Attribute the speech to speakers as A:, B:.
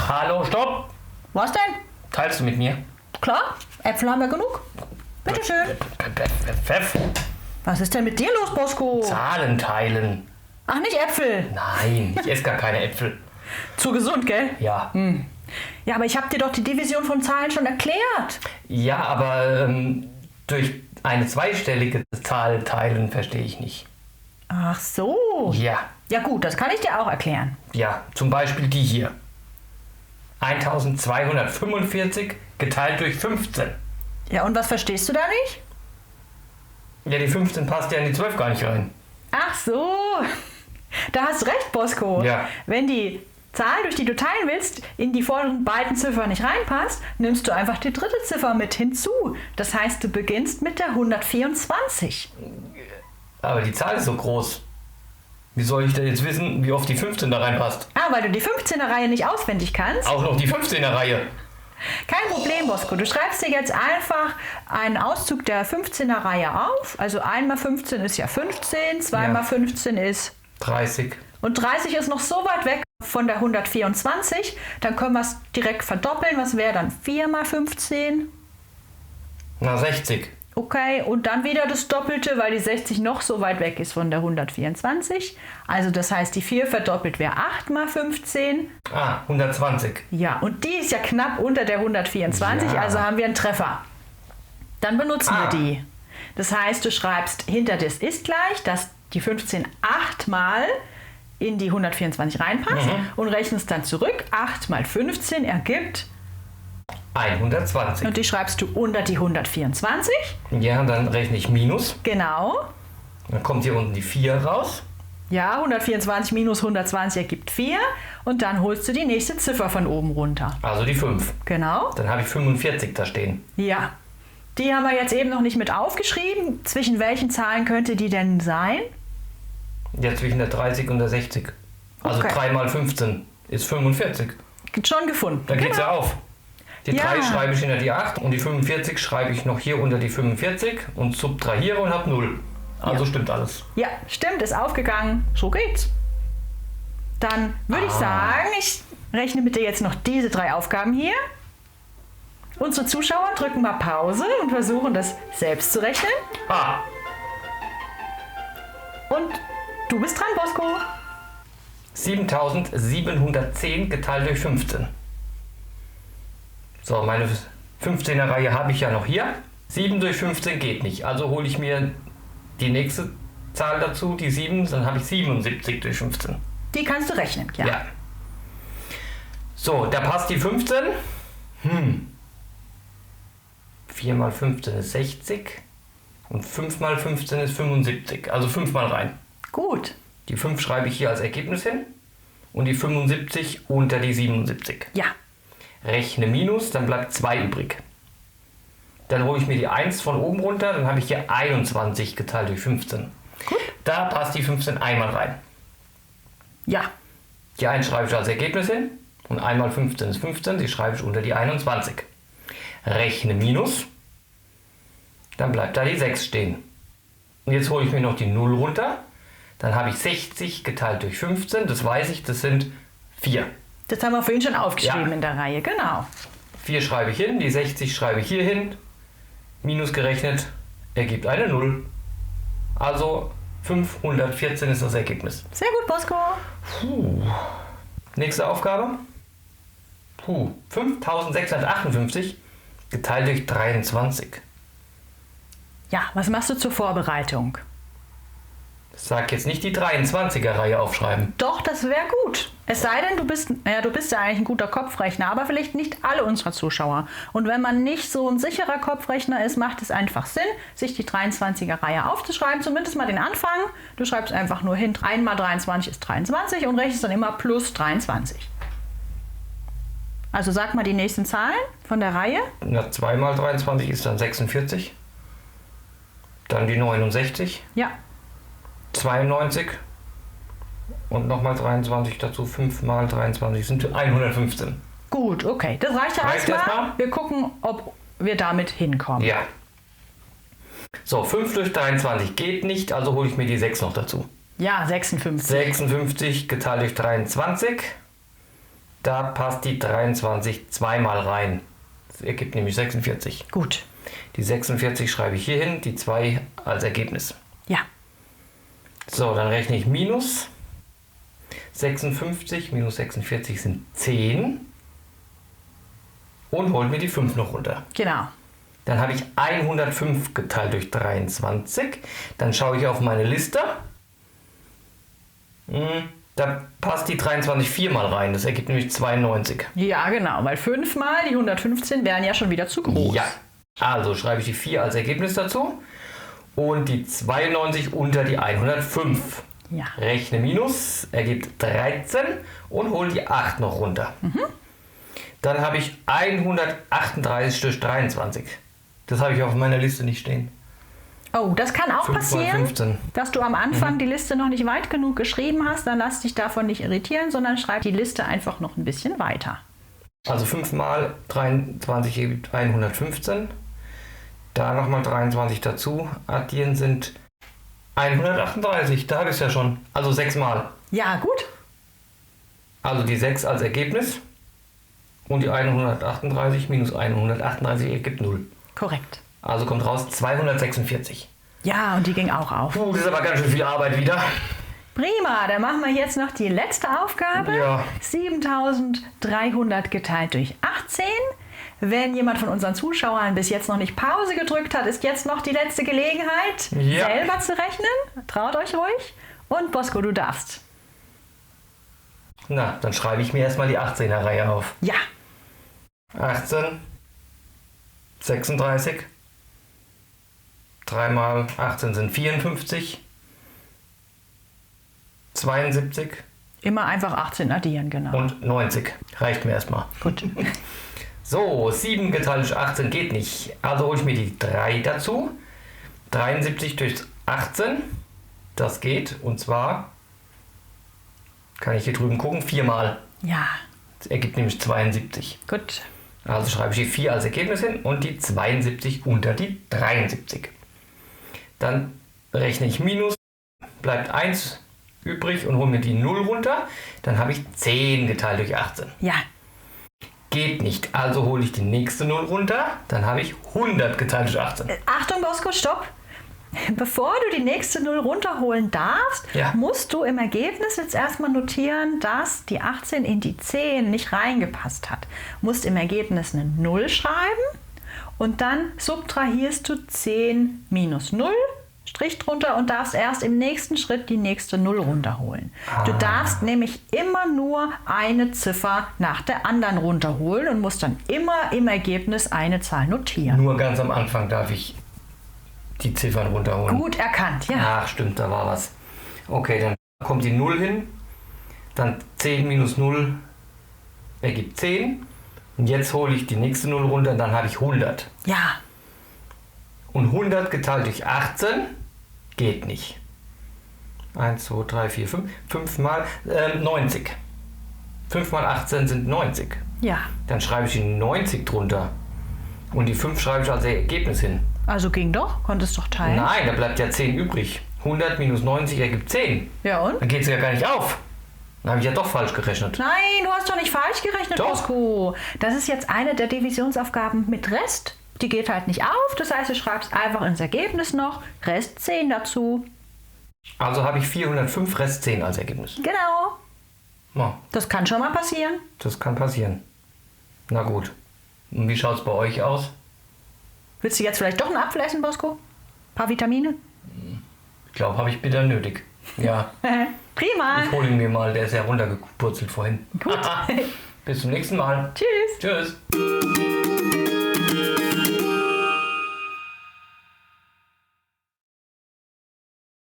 A: Hallo, stopp!
B: Was denn?
A: Teilst du mit mir?
B: Klar, Äpfel haben wir genug. Bitteschön.
A: Pfeff.
B: Was ist denn mit dir los, Bosco?
A: Zahlen teilen.
B: Ach, nicht Äpfel.
A: Nein, ich esse gar keine Äpfel.
B: Zu gesund, gell?
A: Ja.
B: Ja, aber ich habe dir doch die Division von Zahlen schon erklärt.
A: Ja, aber durch eine zweistellige Zahl teilen verstehe ich nicht.
B: Ach so.
A: Ja.
B: Ja gut, das kann ich dir auch erklären.
A: Ja, zum Beispiel die hier. 1245 geteilt durch 15.
B: Ja, und was verstehst du da nicht?
A: Ja, die 15 passt ja in die 12 gar nicht rein.
B: Ach so. Da hast du recht, Bosco.
A: Ja.
B: Wenn die Zahl, durch die du teilen willst, in die vorderen beiden Ziffern nicht reinpasst, nimmst du einfach die dritte Ziffer mit hinzu. Das heißt, du beginnst mit der 124.
A: Aber die Zahl ist so groß. Wie soll ich denn jetzt wissen, wie oft die 15 da reinpasst?
B: Ah, weil du die 15er Reihe nicht auswendig kannst?
A: Auch noch die 15er Reihe.
B: Kein Problem, Bosco. Du schreibst dir jetzt einfach einen Auszug der 15er Reihe auf. Also 1 mal 15 ist ja 15, 2 mal 15 ist
A: 30.
B: Und 30 ist noch so weit weg von der 124. Dann können wir es direkt verdoppeln. Was wäre dann 4 mal 15?
A: Na, 60.
B: Okay, und dann wieder das Doppelte, weil die 60 noch so weit weg ist von der 124. Also das heißt, die 4 verdoppelt wäre 8 mal 15.
A: Ah, 120.
B: Ja, und die ist ja knapp unter der 124,
A: Ja.
B: also haben wir einen Treffer. Dann benutzen wir die. Das heißt, du schreibst hinter das ist gleich, dass die 15 8 mal in die 124 reinpasst und rechnest dann zurück. 8 mal 15 ergibt
A: 120.
B: und die schreibst du unter die 124.
A: Ja, dann rechne ich Minus.
B: Genau.
A: Dann kommt hier unten die 4 raus.
B: Ja, 124 minus 120 ergibt 4 und dann holst du die nächste Ziffer von oben runter.
A: Also die 5.
B: Genau.
A: Dann habe ich 45 da stehen.
B: Ja. Die haben wir jetzt eben noch nicht mit aufgeschrieben. Zwischen welchen Zahlen könnte die denn sein?
A: Ja, zwischen der 30 und der 60. Also
B: Okay.
A: 3 mal 15 ist 45.
B: Schon gefunden.
A: Dann geht's ja auf. Die
B: Ja.
A: 3 schreibe ich hinter die 8 und die 45 schreibe ich noch hier unter die 45 und subtrahiere und habe 0. Also stimmt alles.
B: Ja, stimmt, ist aufgegangen. So geht's. Dann würde ich sagen, ich rechne mit dir jetzt noch diese 3 Aufgaben hier. Unsere Zuschauer drücken mal Pause und versuchen das selbst zu rechnen.
A: Ah,
B: Und du bist dran, Bosco.
A: 7710 geteilt durch 15. So, meine 15er Reihe habe ich ja noch hier. 7 durch 15 geht nicht. Also hole ich mir die nächste Zahl dazu, die 7, dann habe ich 77 durch 15.
B: Die kannst du rechnen, ja.
A: Ja. So, da passt die 15. 4 mal 15 ist 60 und 5 mal 15 ist 75. Also 5 mal rein.
B: Gut.
A: Die 5 schreibe ich hier als Ergebnis hin und die 75 unter die 77.
B: Ja.
A: Rechne Minus, dann bleibt 2 übrig. Dann hole ich mir die 1 von oben runter, dann habe ich hier 21 geteilt durch 15.
B: Gut.
A: Da passt die 15 einmal rein.
B: Ja.
A: Die 1 schreibe ich als Ergebnis hin und 1 mal 15 ist 15, die schreibe ich unter die 21. Rechne Minus, dann bleibt da die 6 stehen. Und jetzt hole ich mir noch die 0 runter, dann habe ich 60 geteilt durch 15, das weiß ich, das sind 4.
B: Das haben wir vorhin schon aufgeschrieben
A: Ja.
B: in der Reihe, genau.
A: 4 schreibe ich hin, die 60 schreibe ich hier hin, Minus gerechnet, ergibt eine 0. Also 514 ist das Ergebnis.
B: Sehr gut, Bosco.
A: Nächste Aufgabe. 5658 geteilt durch 23.
B: Ja, was machst du zur Vorbereitung?
A: Sag jetzt nicht die 23er Reihe aufschreiben.
B: Doch, das wäre gut. Es sei denn, du bist ja eigentlich ein guter Kopfrechner, aber vielleicht nicht alle unserer Zuschauer. Und wenn man nicht so ein sicherer Kopfrechner ist, macht es einfach Sinn, sich die 23er Reihe aufzuschreiben, zumindest mal den Anfang. Du schreibst einfach nur hin, 1 mal 23 ist 23 und rechnest dann immer plus 23. Also sag mal die nächsten Zahlen von der Reihe.
A: Na, 2 mal 23 ist dann 46. Dann die 69,
B: Ja,
A: 92 und nochmal 23 dazu. 5 mal 23 sind 115.
B: gut, okay. Das reicht ja
A: Reicht
B: erstmal.
A: erstmal?
B: Wir gucken, ob wir damit hinkommen.
A: Ja. So, 5 durch 23 geht nicht, also hole ich mir die 6 noch dazu.
B: Ja, 56.
A: 56 geteilt durch 23 Da passt die 23 zweimal rein. Das ergibt nämlich 46.
B: Gut.
A: Die 46 schreibe ich hier hin, die 2 als Ergebnis.
B: Ja.
A: So, dann rechne ich minus 56 minus 46 sind 10 und hole mir die 5 noch runter.
B: Genau.
A: Dann habe ich 105 geteilt durch 23. Dann schaue ich auf meine Liste. Da passt die 23 viermal rein. Das ergibt nämlich 92.
B: Ja, genau, weil 5 mal die 115 wären ja schon wieder zu groß.
A: Ja, also schreibe ich die 4 als Ergebnis dazu und die 92 unter die 105.
B: Ja.
A: Rechne minus, ergibt 13 und hole die 8 noch runter. Dann habe ich 138 durch 23. Das habe ich auf meiner Liste nicht stehen.
B: Oh, das kann auch
A: 5 mal
B: passieren,
A: 15.
B: dass du am Anfang die Liste noch nicht weit genug geschrieben hast. Dann lass dich davon nicht irritieren, sondern schreib die Liste einfach noch ein bisschen weiter.
A: Also 5 mal 23 ergibt 115. Da nochmal 23 dazu. Addieren sind 138. Da habe ich es ja schon. Also 6 mal.
B: Ja, gut.
A: Also die 6 als Ergebnis. Und die 138 minus 138 ergibt 0.
B: Korrekt.
A: Also kommt raus 246.
B: Ja, und die ging auch auf.
A: Das ist aber ganz schön viel Arbeit wieder.
B: Prima, dann machen wir jetzt noch die letzte Aufgabe.
A: Ja.
B: 7300 geteilt durch 18. Wenn jemand von unseren Zuschauern bis jetzt noch nicht Pause gedrückt hat, ist jetzt noch die letzte Gelegenheit, selber zu rechnen. Traut euch ruhig. Und Bosco, du darfst.
A: Na, dann schreibe ich mir erstmal die 18er Reihe auf.
B: Ja.
A: 18, 36, 3 mal 18 sind 54, 72
B: Immer einfach 18 addieren, genau.
A: und 90. Reicht mir erstmal.
B: Gut.
A: So, 7 geteilt durch 18 geht nicht. Also hole ich mir die 3 dazu. 73 durch 18, das geht. Und zwar, kann ich hier drüben gucken, 4 mal.
B: Ja,
A: Das ergibt nämlich 72.
B: gut.
A: Also schreibe ich die 4 als Ergebnis hin und die 72 unter die 73. Dann rechne ich minus, bleibt 1 übrig und hole mir die 0 runter. Dann habe ich 10 geteilt durch 18.
B: Ja,
A: Geht nicht, also hole ich die nächste 0 runter. Dann habe ich 100 geteilt durch 18.
B: Achtung, Bosco, stopp. Bevor du die nächste 0 runterholen darfst,
A: Ja.
B: musst du im Ergebnis jetzt erstmal notieren, dass die 18 in die 10 nicht reingepasst hat. Musst im Ergebnis eine 0 schreiben und dann subtrahierst du 10 minus 0, Strich drunter und darfst erst im nächsten Schritt die nächste 0 runterholen. Du darfst nämlich immer nur eine Ziffer nach der anderen runterholen und musst dann immer im Ergebnis eine Zahl notieren.
A: Nur ganz am Anfang darf ich die Ziffern runterholen.
B: Gut erkannt, ja.
A: Ach, stimmt, da war was. Okay, dann kommt die 0 hin. Dann 10 minus 0 ergibt 10. Und jetzt hole ich die nächste 0 runter und dann habe ich 100.
B: Ja,
A: Und 100 geteilt durch 18 geht nicht. 1, 2, 3, 4, 5. 5 mal 90. 5 mal 18 sind 90.
B: ja.
A: Dann schreibe ich die 90 drunter. Und die 5 schreibe ich als Ergebnis hin.
B: Also ging doch, konntest doch teilen.
A: Nein, da bleibt ja 10 übrig. 100 minus 90 ergibt 10.
B: Ja und?
A: Dann geht es ja gar nicht auf. Dann habe ich ja doch falsch gerechnet.
B: Nein, du hast doch nicht falsch gerechnet,
A: Doch.
B: Bosco. Das ist jetzt eine der Divisionsaufgaben mit Rest. Die geht halt nicht auf. Das heißt, du schreibst einfach ins Ergebnis noch Rest 10 dazu.
A: Also habe ich 405 Rest 10 als Ergebnis.
B: Genau.
A: Ja,
B: Das kann schon mal passieren.
A: das kann passieren. Na gut. Und wie schaut es bei euch aus?
B: Willst du jetzt vielleicht doch einen Apfel essen, Bosco? Ein paar Vitamine?
A: Ich glaube, habe ich bitter nötig. Ja,
B: Prima.
A: ich hole ihn mir mal. Der ist ja runtergepurzelt vorhin.
B: Gut.
A: Bis zum nächsten Mal.
B: Tschüss.
A: Tschüss.